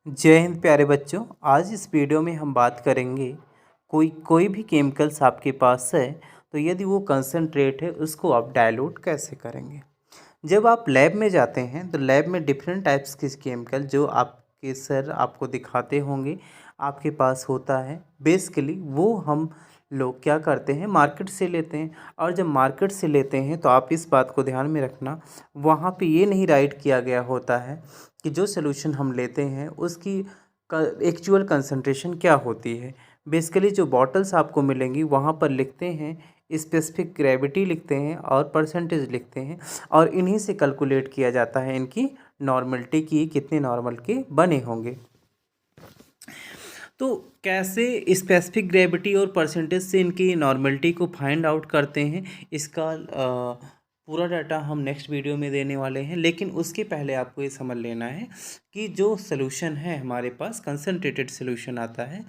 जय हिंद प्यारे बच्चों। आज इस वीडियो में हम बात करेंगे कोई भी केमिकल्स आपके पास है तो यदि वो कंसनट्रेट है उसको आप डाइल्यूट कैसे करेंगे। जब आप लैब में जाते हैं तो लैब में डिफरेंट टाइप्स के केमिकल जो आपके सर आपको दिखाते होंगे आपके पास होता है। बेसिकली वो हम लोग क्या करते हैं, मार्केट से लेते हैं। और जब मार्केट से लेते हैं तो आप इस बात को ध्यान में रखना, वहाँ पे ये नहीं राइट किया गया होता है कि जो सोल्यूशन हम लेते हैं उसकी एक्चुअल कंसंट्रेशन क्या होती है। बेसिकली जो बॉटल्स आपको मिलेंगी वहाँ पर लिखते हैं, स्पेसिफिक ग्रेविटी लिखते हैं और परसेंटेज लिखते हैं, और इन्हीं से कैलकुलेट किया जाता है इनकी नॉर्मलिटी की, कितने नॉर्मल के बने होंगे। तो कैसे स्पेसिफिक ग्रेविटी और परसेंटेज से इनकी नॉर्मलिटी को फाइंड आउट करते हैं, इसका पूरा डाटा हम नेक्स्ट वीडियो में देने वाले हैं। लेकिन उसके पहले आपको ये समझ लेना है कि जो सोल्यूशन है हमारे पास कंसनट्रेटेड सोल्यूशन आता है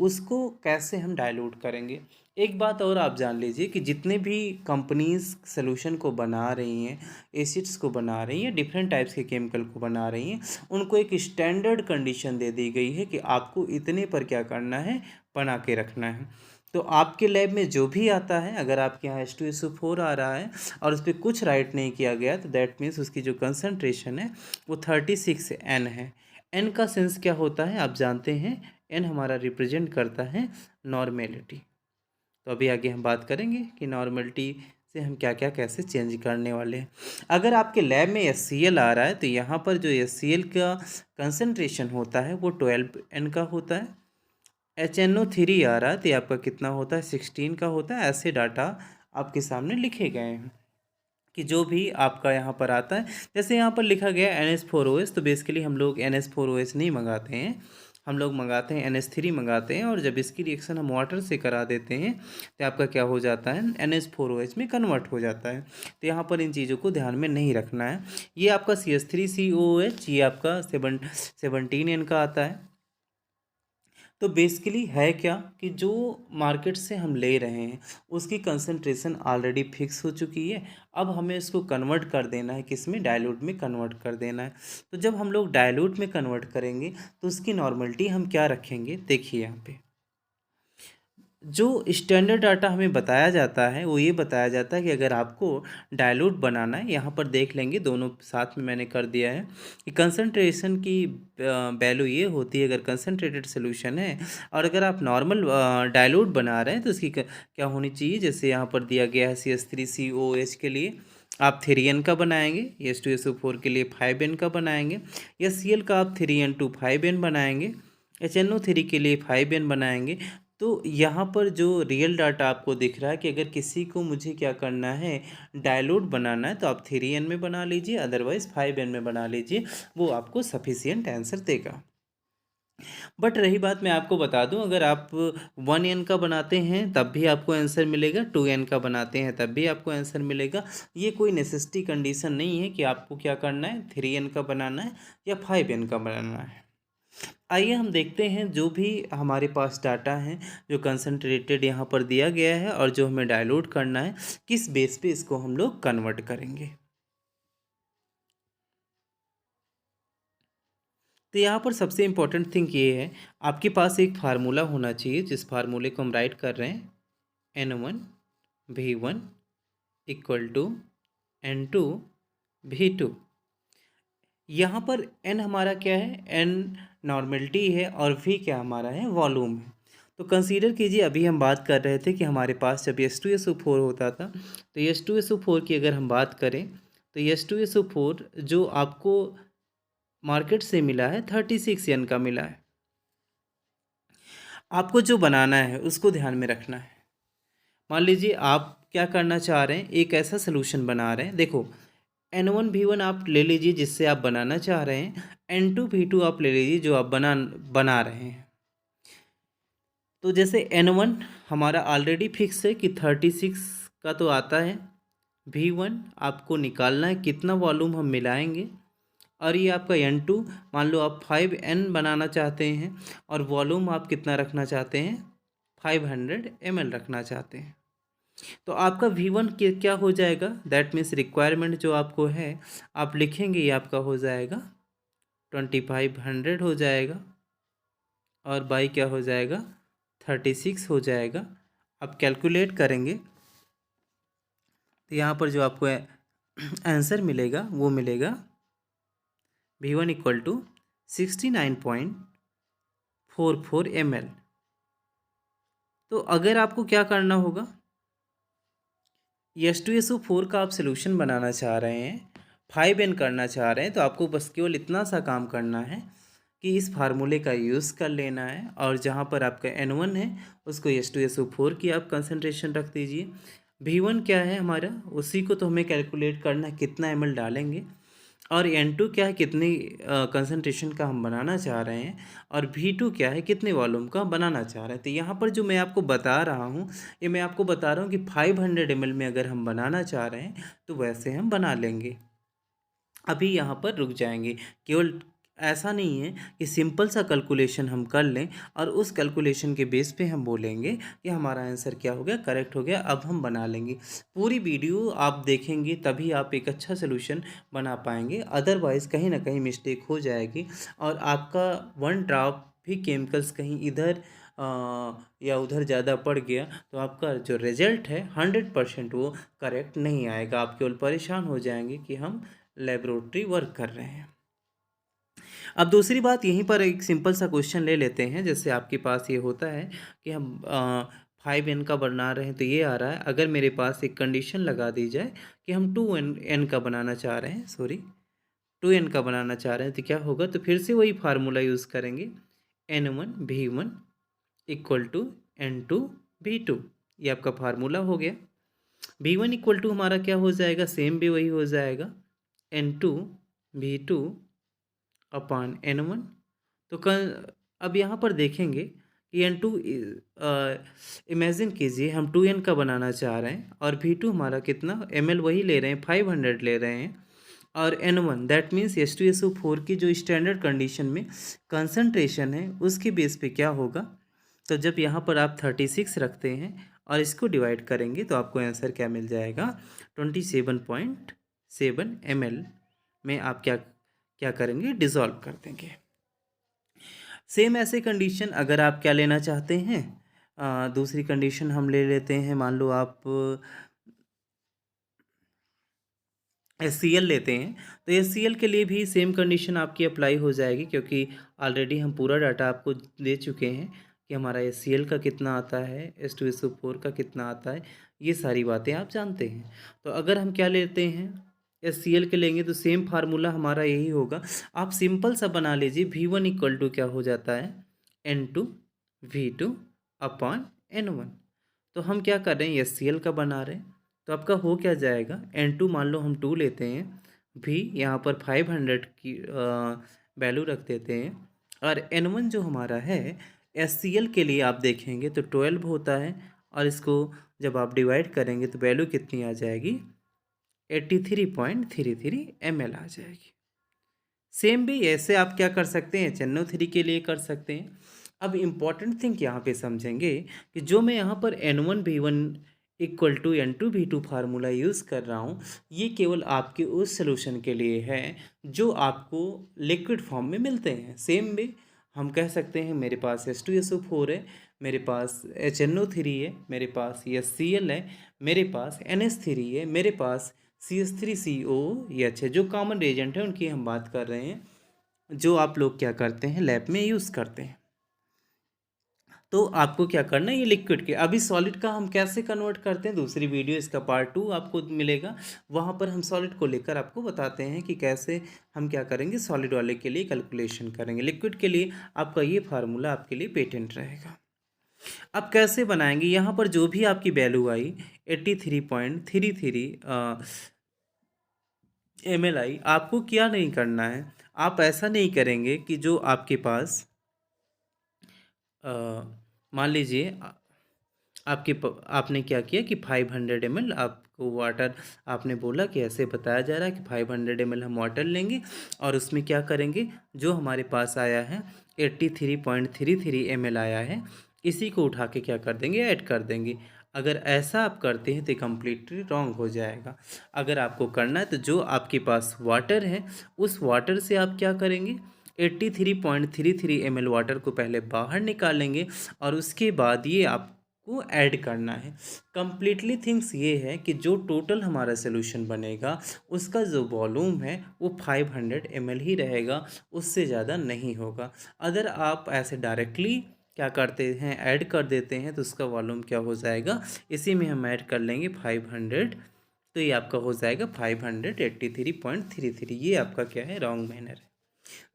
उसको कैसे हम डाइल्यूट करेंगे। एक बात और आप जान लीजिए कि जितने भी कंपनीज सोल्यूशन को बना रही हैं, एसिड्स को बना रही हैं, डिफरेंट टाइप्स के केमिकल को बना रही हैं, उनको एक स्टैंडर्ड कंडीशन दे दी गई है कि आपको इतने पर क्या करना है, बना के रखना है। तो आपके लैब में जो भी आता है, अगर आपके यहाँ H2SO4 आ रहा है और उस पर कुछ राइट नहीं किया गया तो दैट मीन्स उसकी जो कंसनट्रेशन है वो 36N है। N का सेंस क्या होता है आप जानते हैं, N हमारा रिप्रेजेंट करता है नॉर्मेलिटी। तो अभी आगे हम बात करेंगे कि नॉर्मलिटी से हम क्या क्या कैसे चेंज करने वाले हैं। अगर आपके लैब में HCl आ रहा है तो यहाँ पर जो HCl का कंसनट्रेशन होता है वो 12N का होता है। HNO3 आ रहा है तो ये आपका कितना होता है, 16 का होता है। ऐसे डाटा आपके सामने लिखे गए हैं कि जो भी आपका यहाँ पर आता है, जैसे यहाँ पर लिखा गया है NH4OH, तो बेसिकली हम लोग NH4OH नहीं मंगाते हैं, हम लोग मंगाते हैं NH3 मंगाते हैं। और जब इसकी रिएक्शन हम वाटर से करा देते हैं तो आपका क्या हो जाता है, NH4OH में कन्वर्ट हो जाता है। तो यहाँ पर इन चीज़ों को ध्यान में नहीं रखना है। ये आपका CH3COOH ये आपका 17N का आता है। तो बेसिकली है क्या कि जो मार्केट से हम ले रहे हैं उसकी कंसंट्रेशन ऑलरेडी फिक्स हो चुकी है। अब हमें इसको कन्वर्ट कर देना है, किस में, डाइल्यूट में कन्वर्ट कर देना है। तो जब हम लोग डाइल्यूट में कन्वर्ट करेंगे तो उसकी नॉर्मलिटी हम क्या रखेंगे, देखिए यहाँ पे जो स्टैंडर्ड डाटा हमें बताया जाता है वो ये बताया जाता है कि अगर आपको डाइल्यूट बनाना है, यहाँ पर देख लेंगे दोनों साथ में मैंने कर दिया है कि कंसंट्रेशन की वैल्यू ये होती है अगर कंसंट्रेटेड सोल्यूशन है, और अगर आप नॉर्मल डाइल्यूट बना रहे हैं तो उसकी क्या होनी चाहिए। जैसे यहाँ पर दिया गया है CH3COOH के लिए आप 3N का बनाएंगे, H2SO4 के लिए 5N का बनाएंगे, HCl का आप 3N2 5N बनाएंगे, HNO3 के लिए 5N बनाएंगे। तो यहाँ पर जो रियल डाटा आपको दिख रहा है कि अगर किसी को मुझे क्या करना है, डाइल्यूट बनाना है, तो आप 3N में बना लीजिए, अदरवाइज़ 5N में बना लीजिए, वो आपको सफिशियंट आंसर देगा। बट रही बात, मैं आपको बता दूं, अगर आप 1N का बनाते हैं तब भी आपको आंसर मिलेगा, 2N का बनाते हैं तब भी आपको आंसर मिलेगा। ये कोई नेसेसिटी कंडीशन नहीं है कि आपको क्या करना है, 3N का बनाना है या 5N का बनाना है। आइए हम देखते हैं जो भी हमारे पास डाटा है, जो कंसंट्रेटेड यहाँ पर दिया गया है और जो हमें डाइल्यूट करना है, किस बेस पे इसको हम लोग कन्वर्ट करेंगे। तो यहाँ पर सबसे इम्पोर्टेंट थिंग ये है, आपके पास एक फार्मूला होना चाहिए जिस फार्मूले को हम राइट कर रहे हैं, N1V1 इक्वल टू N2V2। यहाँ पर N हमारा क्या है, N नॉर्मेलिटी है और V क्या हमारा है, वॉल्यूम है। तो कंसीडर कीजिए, अभी हम बात कर रहे थे कि हमारे पास जब H2SO4 होता था तो H2SO4 की अगर हम बात करें तो H2SO4 जो आपको मार्केट से मिला है 36N का मिला है। आपको जो बनाना है उसको ध्यान में रखना है। मान लीजिए आप क्या करना चाह रहे हैं, एक ऐसा सोल्यूशन बना रहे हैं। देखो, N1V1 आप ले लीजिए जिससे आप बनाना चाह रहे हैं, N2V2 आप ले लीजिए जो आप बना रहे हैं। तो जैसे N1 हमारा ऑलरेडी फिक्स है कि 36 का तो आता है, V1 आपको निकालना है कितना वॉल्यूम हम मिलाएंगे, और ये आपका N2, मान लो आप 5N बनाना चाहते हैं और वॉल्यूम आप कितना रखना चाहते हैं, 500 ml रखना चाहते हैं। तो आपका V1 क्या हो जाएगा, दैट मीन्स रिक्वायरमेंट जो आपको है आप लिखेंगे, ये आपका हो जाएगा 2500 हो जाएगा और बाई क्या हो जाएगा 36 हो जाएगा। अब कैलकुलेट करेंगे तो यहाँ पर जो आपको आंसर मिलेगा वो मिलेगा V1 इक्वल टू 69.44 ml। तो अगर आपको क्या करना होगा, H2SO4 का आप सोल्यूशन बनाना चाह रहे हैं, 5N करना चाह रहे हैं, तो आपको बस केवल इतना सा काम करना है कि इस फार्मूले का यूज़ कर लेना है और जहाँ पर आपका N1 है उसको H2SO4 की आप कंसनट्रेशन रख दीजिए। V1 क्या है हमारा, उसी को तो हमें कैलकुलेट करना है कितना ml डालेंगे, और N2 क्या है कितनी कंसनट्रेशन का हम बनाना चाह रहे हैं, और V2 क्या है कितने वॉल्यूम का बनाना चाह रहे हैं। तो यहाँ पर जो मैं आपको बता रहा हूँ ये मैं आपको बता रहा हूँ कि 500 ml में अगर हम बनाना चाह रहे हैं तो वैसे हम बना लेंगे। अभी यहाँ पर रुक जाएंगे, केवल ऐसा नहीं है कि सिंपल सा कैलकुलेशन हम कर लें और उस कैलकुलेशन के बेस पे हम बोलेंगे कि हमारा आंसर क्या हो गया, करेक्ट हो गया, अब हम बना लेंगे। पूरी वीडियो आप देखेंगे तभी आप एक अच्छा सोल्यूशन बना पाएंगे, अदरवाइज़ कहीं ना कहीं मिस्टेक हो जाएगी और आपका 1 ड्रॉप भी केमिकल्स कहीं इधर या उधर ज़्यादा पड़ गया तो आपका जो रिजल्ट है 100% वो करेक्ट नहीं आएगा। आप केवल परेशान हो जाएंगे कि हम लेबोरेटरी वर्क कर रहे हैं। अब दूसरी बात, यहीं पर एक सिंपल सा क्वेश्चन ले लेते हैं। जैसे आपके पास ये होता है कि हम 5N का बना रहे हैं, तो ये आ रहा है अगर मेरे पास एक कंडीशन लगा दी जाए कि हम 2N का बनाना चाह रहे हैं, 2N का बनाना चाह रहे हैं, तो क्या होगा, तो फिर से वही फार्मूला यूज़ करेंगे, N1V1 इक्वल टू N2V2। ये आपका फार्मूला हो गया। V1 इक्वल टू हमारा क्या हो जाएगा, सेम भी वही हो जाएगा, N2V2 अपान N1। तो अब यहाँ पर देखेंगे कि N2 इमेजिन कीजिए हम 2N का बनाना चाह रहे हैं और V2 हमारा कितना ml वही ले रहे हैं, 500 ले रहे हैं, और N1 दैट मीन्स H2SO4 की जो स्टैंडर्ड कंडीशन में कंसनट्रेशन है उसके बेस पे क्या होगा। तो जब यहाँ पर आप 36 रखते हैं और इसको डिवाइड करेंगे तो आपको आंसर क्या मिल जाएगा, 27.7 ml में आप क्या करेंगे, डिज़ोल्व कर देंगे। सेम ऐसे कंडीशन अगर आप क्या लेना चाहते हैं, दूसरी कंडीशन हम ले लेते हैं, मान लो आप HCl लेते हैं, तो HCl के लिए भी सेम कंडीशन आपकी अप्लाई हो जाएगी, क्योंकि ऑलरेडी हम पूरा डाटा आपको दे चुके हैं कि हमारा HCl का कितना आता है, H2SO4 का कितना आता है, ये सारी बातें आप जानते हैं। तो अगर हम क्या लेते हैं, HCl के लेंगे तो सेम फार्मूला हमारा यही होगा। आप सिंपल सा बना लीजिए, V1 इक्वल टू क्या हो जाता है, N2V2 अपान N1। तो हम क्या कर रहे हैं, HCl का बना रहे हैं, तो आपका हो क्या जाएगा, N2 मान लो हम 2 लेते हैं, भी यहाँ पर 500 की वैल्यू रख देते हैं, और N1 जो हमारा है HCl के लिए आप देखेंगे तो 12 होता है, और इसको जब आप डिवाइड करेंगे तो वैल्यू कितनी आ जाएगी, 83.33 ml आ जाएगी। सेम भी ऐसे आप क्या कर सकते हैं, HNO3 के लिए कर सकते हैं। अब इम्पॉर्टेंट थिंग यहाँ पे समझेंगे कि जो मैं यहाँ पर N1V1 equal to N2V2 formula use कर रहा हूँ, ये केवल आपके उस सोल्यूशन के लिए है जो आपको लिक्विड फॉर्म में मिलते हैं। सेम भी हम कह सकते हैं मेरे पास H2SO4 है, मेरे पास HNO3 है, मेरे पास HCl है, मेरे पास NH3 है, मेरे पास CH3COOH है। जो कॉमन रिएजेंट है उनकी हम बात कर रहे हैं, जो आप लोग क्या करते हैं लैब में यूज़ करते हैं। तो आपको क्या करना है, ये लिक्विड के, अभी सॉलिड का हम कैसे कन्वर्ट करते हैं, दूसरी वीडियो इसका पार्ट 2 आपको मिलेगा, वहाँ पर हम सॉलिड को लेकर आपको बताते हैं कि कैसे हम क्या करेंगे, सॉलिड वाले के लिए कैलकुलेशन करेंगे। लिक्विड के लिए आपका ये फार्मूला आपके लिए पेटेंट रहेगा। अब कैसे बनाएंगे, यहाँ पर जो भी आपकी वैल्यू आई 83.33 ml आई, आपको क्या नहीं करना है, आप ऐसा नहीं करेंगे कि जो आपके पास मान लीजिए आपने क्या किया कि 500 ml आपको वाटर, आपने बोला कि ऐसे बताया जा रहा है कि 500 ml हम वाटर लेंगे और उसमें क्या करेंगे, जो हमारे पास आया है 83.33 ml आया है, इसी को उठा के क्या कर देंगे, ऐड कर देंगे। अगर ऐसा आप करते हैं तो कम्प्लीटली रॉन्ग हो जाएगा। अगर आपको करना है तो जो आपके पास वाटर है उस वाटर से आप क्या करेंगे, 83.33 ml वाटर को पहले बाहर निकालेंगे और उसके बाद ये आपको ऐड करना है। कम्प्लीटली थिंग्स ये है कि जो टोटल हमारा सोल्यूशन बनेगा उसका जो वॉल्यूम है वो 500 ml ही रहेगा, उससे ज़्यादा नहीं होगा। अगर आप ऐसे डायरेक्टली क्या करते हैं, ऐड कर देते हैं, तो उसका वॉल्यूम क्या हो जाएगा, इसी में हम ऐड कर लेंगे 500, तो ये आपका हो जाएगा 583.33। ये आपका क्या है, रॉन्ग मैनर है।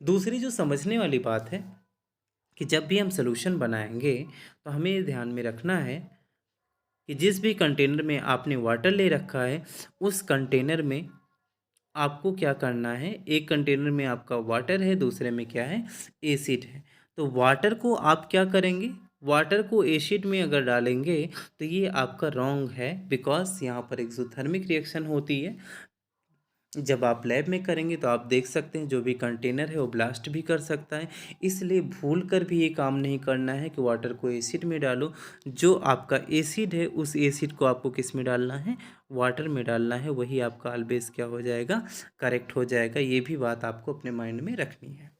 दूसरी जो समझने वाली बात है कि जब भी हम सोल्यूशन बनाएंगे तो हमें ये ध्यान में रखना है कि जिस भी कंटेनर में आपने वाटर ले रखा है उस कंटेनर में आपको क्या करना है, एक कंटेनर में आपका वाटर है, दूसरे में क्या है, एसिड है। तो वाटर को आप क्या करेंगे, वाटर को एसिड में अगर डालेंगे तो ये आपका रॉन्ग है, बिकॉज यहाँ पर एक्सोथर्मिक रिएक्शन होती है। जब आप लैब में करेंगे तो आप देख सकते हैं जो भी कंटेनर है वो ब्लास्ट भी कर सकता है, इसलिए भूल कर भी ये काम नहीं करना है कि वाटर को एसिड में डालो। जो आपका एसिड है उस एसिड को आपको किस में डालना है, वाटर में डालना है, वही आपका ऑलवेज क्या हो जाएगा, करेक्ट हो जाएगा। ये भी बात आपको अपने माइंड में रखनी है।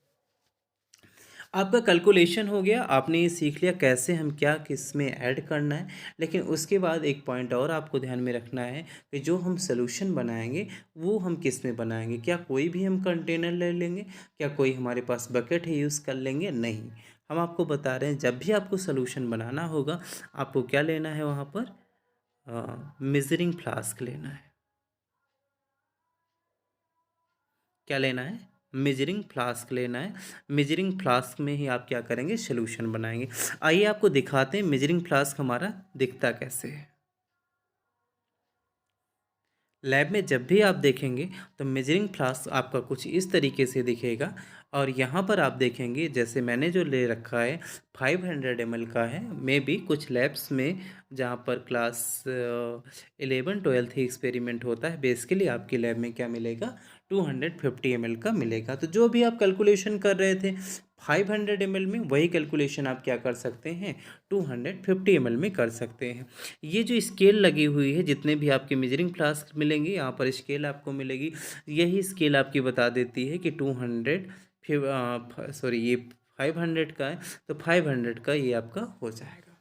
आपका कैलकुलेशन हो गया, आपने ये सीख लिया कैसे हम क्या किस में ऐड करना है। लेकिन उसके बाद एक पॉइंट और आपको ध्यान में रखना है कि जो हम सॉल्यूशन बनाएंगे वो हम किस में बनाएंगे। क्या कोई भी हम कंटेनर ले लेंगे, क्या कोई हमारे पास बकेट है यूज़ कर लेंगे, नहीं। हम आपको बता रहे हैं जब भी आपको सॉल्यूशन बनाना होगा आपको क्या लेना है, वहाँ पर मेजरिंग फ्लास्क लेना है। क्या लेना है, मेजरिंग फ्लास्क लेना है। मेजरिंग फ्लास्क में ही आप क्या करेंगे, सोल्यूशन बनाएंगे। आइए आपको दिखाते हैं मेजरिंग फ्लास्क हमारा दिखता कैसे है। लैब में जब भी आप देखेंगे तो मेजरिंग फ्लास्क आपका कुछ इस तरीके से दिखेगा। और यहाँ पर आप देखेंगे जैसे मैंने जो ले रखा है 500 ml का है। मे बी कुछ लैब्स में जहाँ पर क्लास 11-12 ही एक्सपेरिमेंट होता है, बेसिकली आपकी लैब में क्या मिलेगा, 250 ml का मिलेगा। तो जो भी आप कैलकुलेशन कर रहे थे 500 ml में, वही कैलकुलेशन आप क्या कर सकते हैं, 250 ml में कर सकते हैं। ये जो स्केल लगी हुई है, जितने भी आपके मेजरिंग फ्लास्क मिलेंगे यहाँ पर स्केल आपको मिलेगी, यही स्केल आपकी बता देती है कि 200 ये 500 का है, तो 500 का ये आपका हो जाएगा।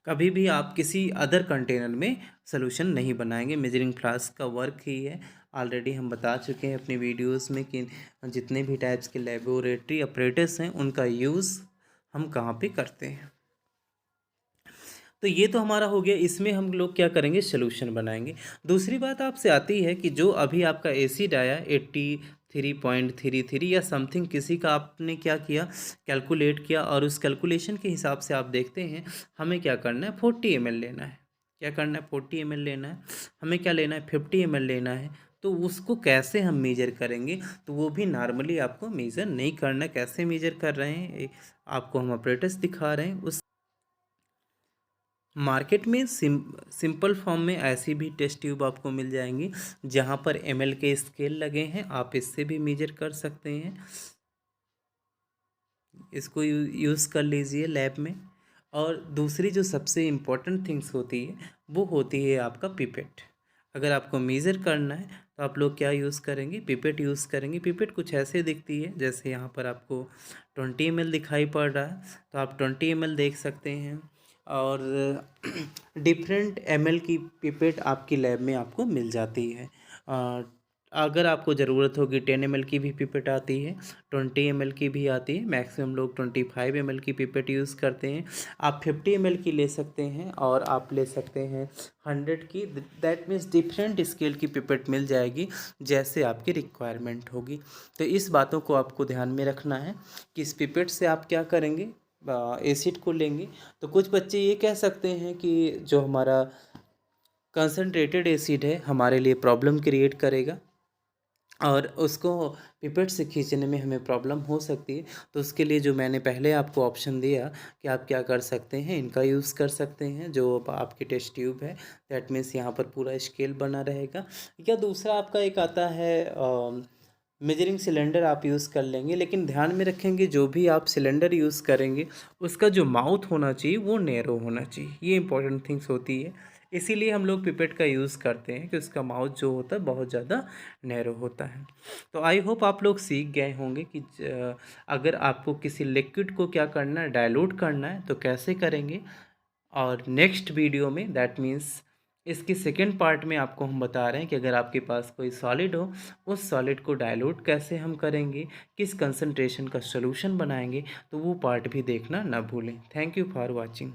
कभी भी आप किसी अदर कंटेनर में सोल्यूशन नहीं बनाएंगे, मेजरिंग फ्लास्क का वर्क ही है। ऑलरेडी हम बता चुके हैं अपनी वीडियोस में कि जितने भी टाइप्स के लेबोरेटरी ऑपरेटर्स हैं उनका यूज़ हम कहाँ पे करते हैं। तो ये तो हमारा हो गया, इसमें हम लोग क्या करेंगे, सोल्यूशन बनाएंगे। दूसरी बात आपसे आती है कि जो अभी आपका एसिड आया 83.33 या समथिंग, किसी का आपने क्या किया, कैलकुलेट किया, और उस कैलकुलेशन के हिसाब से आप देखते हैं हमें क्या करना है, 40 ml लेना है। क्या करना है, 40 ml लेना है। हमें क्या लेना है, 50 ml लेना है। तो उसको कैसे हम मेजर करेंगे, तो वो भी नॉर्मली आपको मेजर नहीं करना। कैसे मेजर कर रहे हैं आपको हम ऑपरेटर्स दिखा रहे हैं। उस मार्केट में सिंपल फॉर्म में ऐसी भी टेस्ट ट्यूब आपको मिल जाएंगी जहां पर ml के स्केल लगे हैं, आप इससे भी मेजर कर सकते हैं। इसको यूज़ कर लीजिए लैब में। और दूसरी जो सबसे इम्पोर्टेंट थिंग्स होती है वो होती है आपका पिपेट। अगर आपको मेज़र करना है तो आप लोग क्या यूज़ करेंगे, पिपेट यूज़ करेंगे। पिपेट कुछ ऐसे दिखती है, जैसे यहाँ पर आपको 20 ml दिखाई पड़ रहा है, तो आप 20 ml देख सकते हैं। और डिफरेंट ml की पिपेट आपकी लैब में आपको मिल जाती है। अगर आपको ज़रूरत होगी 10 ml की भी पिपेट आती है, 20 ml की भी आती है। मैक्सिमम लोग 25 ml की पिपेट यूज़ करते हैं। आप 50 ml की ले सकते हैं और आप ले सकते हैं 100 की। दैट मीन्स डिफरेंट स्केल की पिपेट मिल जाएगी जैसे आपकी रिक्वायरमेंट होगी। तो इस बातों को आपको ध्यान में रखना है कि इस पिपेट से आप क्या करेंगे, एसिड को लेंगे। तो कुछ बच्चे ये कह सकते हैं कि जो हमारा कंसनट्रेटेड एसिड है हमारे लिए प्रॉब्लम क्रिएट करेगा और उसको पिपेट से खींचने में हमें प्रॉब्लम हो सकती है। तो उसके लिए जो मैंने पहले आपको ऑप्शन दिया कि आप क्या कर सकते हैं, इनका यूज़ कर सकते हैं, जो आपकी टेस्ट ट्यूब है। दैट मीन्स यहाँ पर पूरा स्केल बना रहेगा। या दूसरा आपका एक आता है मेजरिंग सिलेंडर, आप यूज़ कर लेंगे। लेकिन ध्यान में रखेंगे जो भी आप सिलेंडर यूज़ करेंगे उसका जो माउथ होना चाहिए वो नैरो होना चाहिए। ये इंपॉर्टेंट थिंग्स होती है। इसीलिए हम लोग पिपेट का यूज़ करते हैं कि उसका माउथ जो होता है बहुत ज़्यादा नैरो होता है। तो आई होप आप लोग सीख गए होंगे कि अगर आपको किसी लिक्विड को क्या करना है, डाइल्यूट करना है तो कैसे करेंगे। और नेक्स्ट वीडियो में दैट मीन्स इसकी सेकेंड पार्ट में आपको हम बता रहे हैं कि अगर आपके पास कोई सॉलिड हो, उस सॉलिड को डाइल्यूट कैसे हम करेंगे, किस कंसंट्रेशन का सॉल्यूशन बनाएंगे, तो वो पार्ट भी देखना ना भूलें। Thank you for watching.